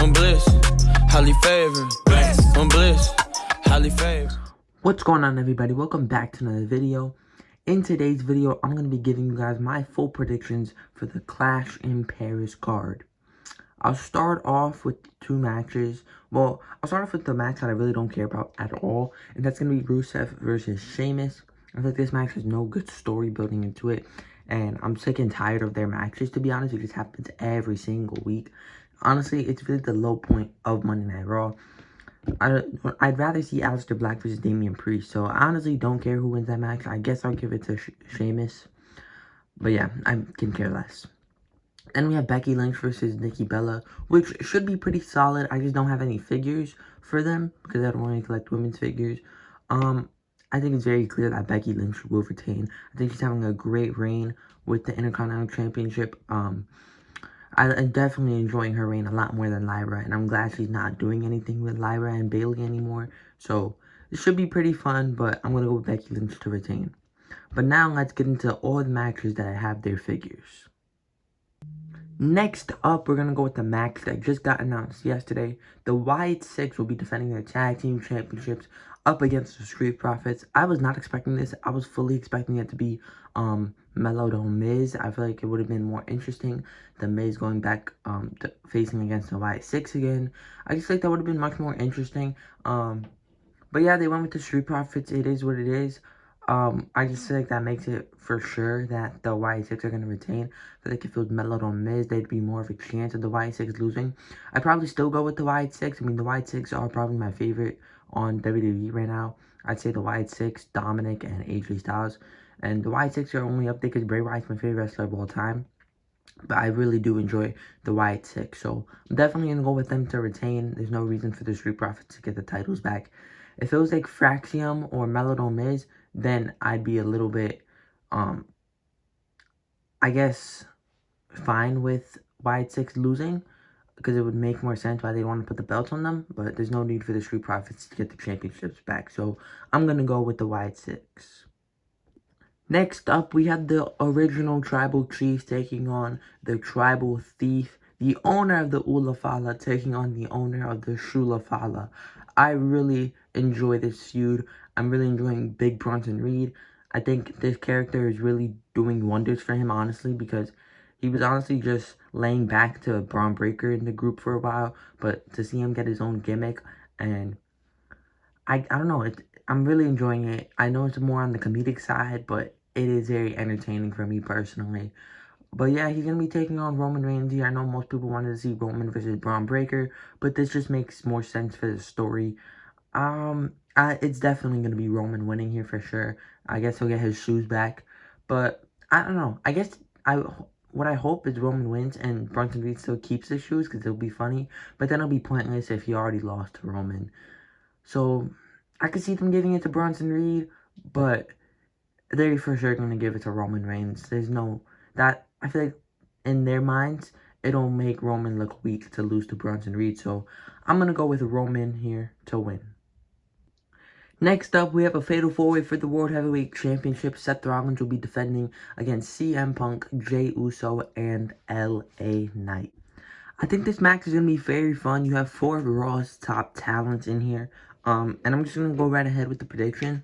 I'm bliss, highly favored. I'm bliss, highly favored. What's going on, everybody? Welcome back to another video. In today's video, I'm going to be giving you guys my full predictions for the Clash in Paris card. I'll start off with two matches. Well, I'll start off with the match that I really don't care about at all, and that's going to be Rusev versus Sheamus. I feel like this match has no good story building into it, and I'm sick and tired of their matches, to be honest. It just happens every single week. Honestly, it's really the low point of Monday Night Raw. I'd rather see Aleister Black versus Damian Priest, so I honestly don't care who wins that match. I guess I'll give it to Sheamus, but yeah, I can care less. Then we have Becky Lynch versus Nikki Bella, which should be pretty solid. I just don't have any figures for them because I don't really collect women's figures. I think it's very clear that Becky Lynch will retain. I think she's having a great reign with the Intercontinental Championship. I'm definitely enjoying her reign a lot more than Lyra, and I'm glad she's not doing anything with Lyra and Bayley anymore. So, it should be pretty fun, but I'm going to go with Becky Lynch to retain. But now, let's get into all the matches that I have their figures. Next up, we're going to go with the match that just got announced yesterday. The Wyatt Six will be defending their tag team championships up against the Street Profits. I was not expecting this. I was fully expecting it to be Melo to Miz. I feel like it would have been more interesting. The Miz going back to facing against the Wyatt Six again. I just think that would have been much more interesting. But yeah, they went with the Street Profits. It is what it is. I just feel like that makes it for sure that the Wyatt Six are going to retain. I feel like if it was Melo to Miz, they'd be more of a chance of the Wyatt Six losing. I'd probably still go with the Wyatt Six. I mean, the Wyatt Six are probably my favorite on WWE right now. I'd say the Wyatt Six, Dominic, and AJ Styles. And the Wyatt Six are only up there because Bray Wyatt's my favorite wrestler of all time. But I really do enjoy the Wyatt Six. So I'm definitely going to go with them to retain. There's no reason for the Street Profits to get the titles back. If it was like Fraxium or Melo to Miz, then I'd be a little bit, I guess, fine with Wyatt Six losing, because it would make more sense why they want to put the belts on them, but there's no need for the Street Profits to get the championships back, so I'm going to go with the Wyatt Six. Next up, we have the original Tribal Chief taking on the Tribal Thief, the owner of the Ulafala taking on the owner of the Shulafala. I really enjoy this feud. I'm really enjoying Big Bronson Reed. I think this character is really doing wonders for him, honestly, because he was honestly just laying back to Braun Breaker in the group for a while, but to see him get his own gimmick, and I don't know, I'm really enjoying it. I know it's more on the comedic side, but it is very entertaining for me personally. But yeah, he's going to be taking on Roman Reigns. I know most people wanted to see Roman versus Braun Breaker, but this just makes more sense for the story. It's definitely going to be Roman winning here for sure. I guess he'll get his shoes back. But, I don't know. I guess what I hope is Roman wins and Bronson Reed still keeps his shoes because it'll be funny. But then it'll be pointless if he already lost to Roman. So, I could see them giving it to Bronson Reed, but they're for sure going to give it to Roman Reigns. There's no... I feel like in their minds, it'll make Roman look weak to lose to Bronson Reed. So, I'm going to go with Roman here to win. Next up, we have a Fatal 4-Way for the World Heavyweight Championship. Seth Rollins will be defending against CM Punk, Jey Uso, and LA Knight. I think this match is going to be very fun. You have 4 of Raw's top talents in here. And I'm just going to go right ahead with the prediction.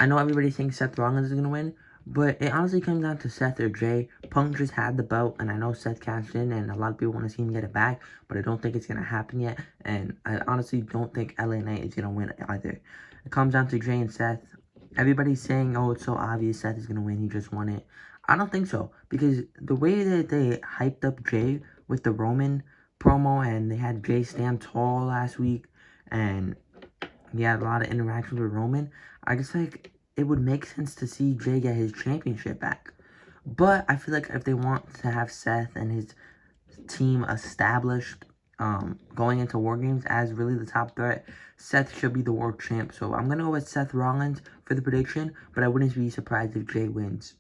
I know everybody thinks Seth Rollins is going to win, but it honestly comes down to Seth or Jey. Punk just had the belt, and I know Seth cashed in, and a lot of people want to see him get it back, but I don't think it's going to happen yet, and I honestly don't think LA Knight is going to win either. It comes down to Jey and Seth. Everybody's saying, oh, it's so obvious Seth is going to win, he just won it. I don't think so, because the way that they hyped up Jey with the Roman promo, and they had Jey stand tall last week, and he had a lot of interactions with Roman, I just like it would make sense to see Jey get his championship back. But I feel like if they want to have Seth and his team established going into War Games as really the top threat, Seth should be the world champ. So I'm going to go with Seth Rollins for the prediction, but I wouldn't be surprised if Jey wins.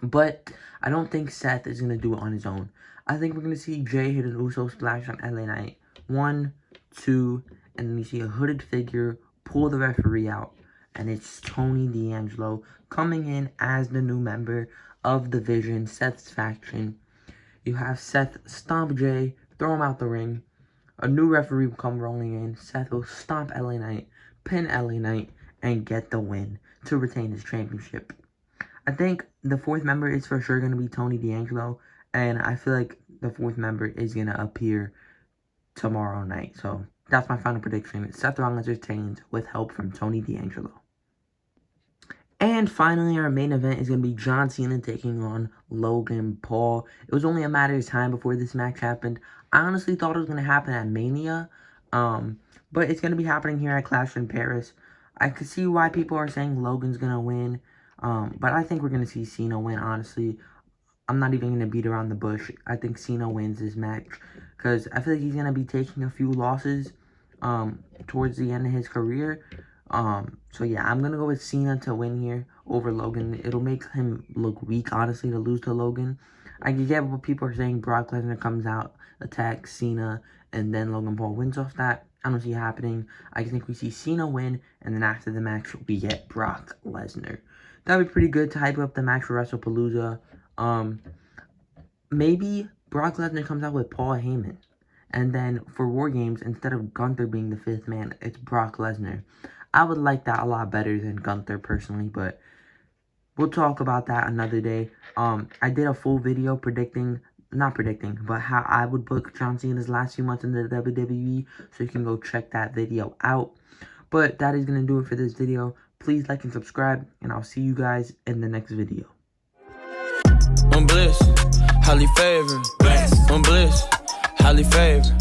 But I don't think Seth is going to do it on his own. I think we're going to see Jey hit an Uso splash on LA Knight. 1, 2, and then you see a hooded figure pull the referee out. And it's Tony D'Angelo coming in as the new member of the Vision, Seth's faction. You have Seth stomp Jey, throw him out the ring. A new referee will come rolling in. Seth will stomp LA Knight, pin LA Knight, and get the win to retain his championship. I think the fourth member is for sure going to be Tony D'Angelo, and I feel like the fourth member is going to appear tomorrow night. So that's my final prediction. Seth Rollins retains with help from Tony D'Angelo. And finally, our main event is going to be John Cena taking on Logan Paul. It was only a matter of time before this match happened. I honestly thought it was going to happen at Mania, but it's going to be happening here at Clash in Paris. I could see why people are saying Logan's going to win, but I think we're going to see Cena win, honestly. I'm not even going to beat around the bush. I think Cena wins this match because I feel like he's going to be taking a few losses towards the end of his career. So yeah, I'm going to go with Cena to win here over Logan. It'll make him look weak, honestly, to lose to Logan. I can get what people are saying. Brock Lesnar comes out, attacks Cena, and then Logan Paul wins off that. I don't see it happening. I think we see Cena win, and then after the match, we get Brock Lesnar. That would be pretty good to hype up the match for WrestlePalooza. Maybe Brock Lesnar comes out with Paul Heyman. And then for War Games, instead of Gunther being the fifth man, it's Brock Lesnar. I would like that a lot better than Gunther personally, but we'll talk about that another day. I did a full video not predicting, but how I would book John Cena's last few months in the WWE, so you can go check that video out. But that is going to do it for this video. Please like and subscribe, and I'll see you guys in the next video. I'm bliss, highly favored. I'm bliss, highly favored.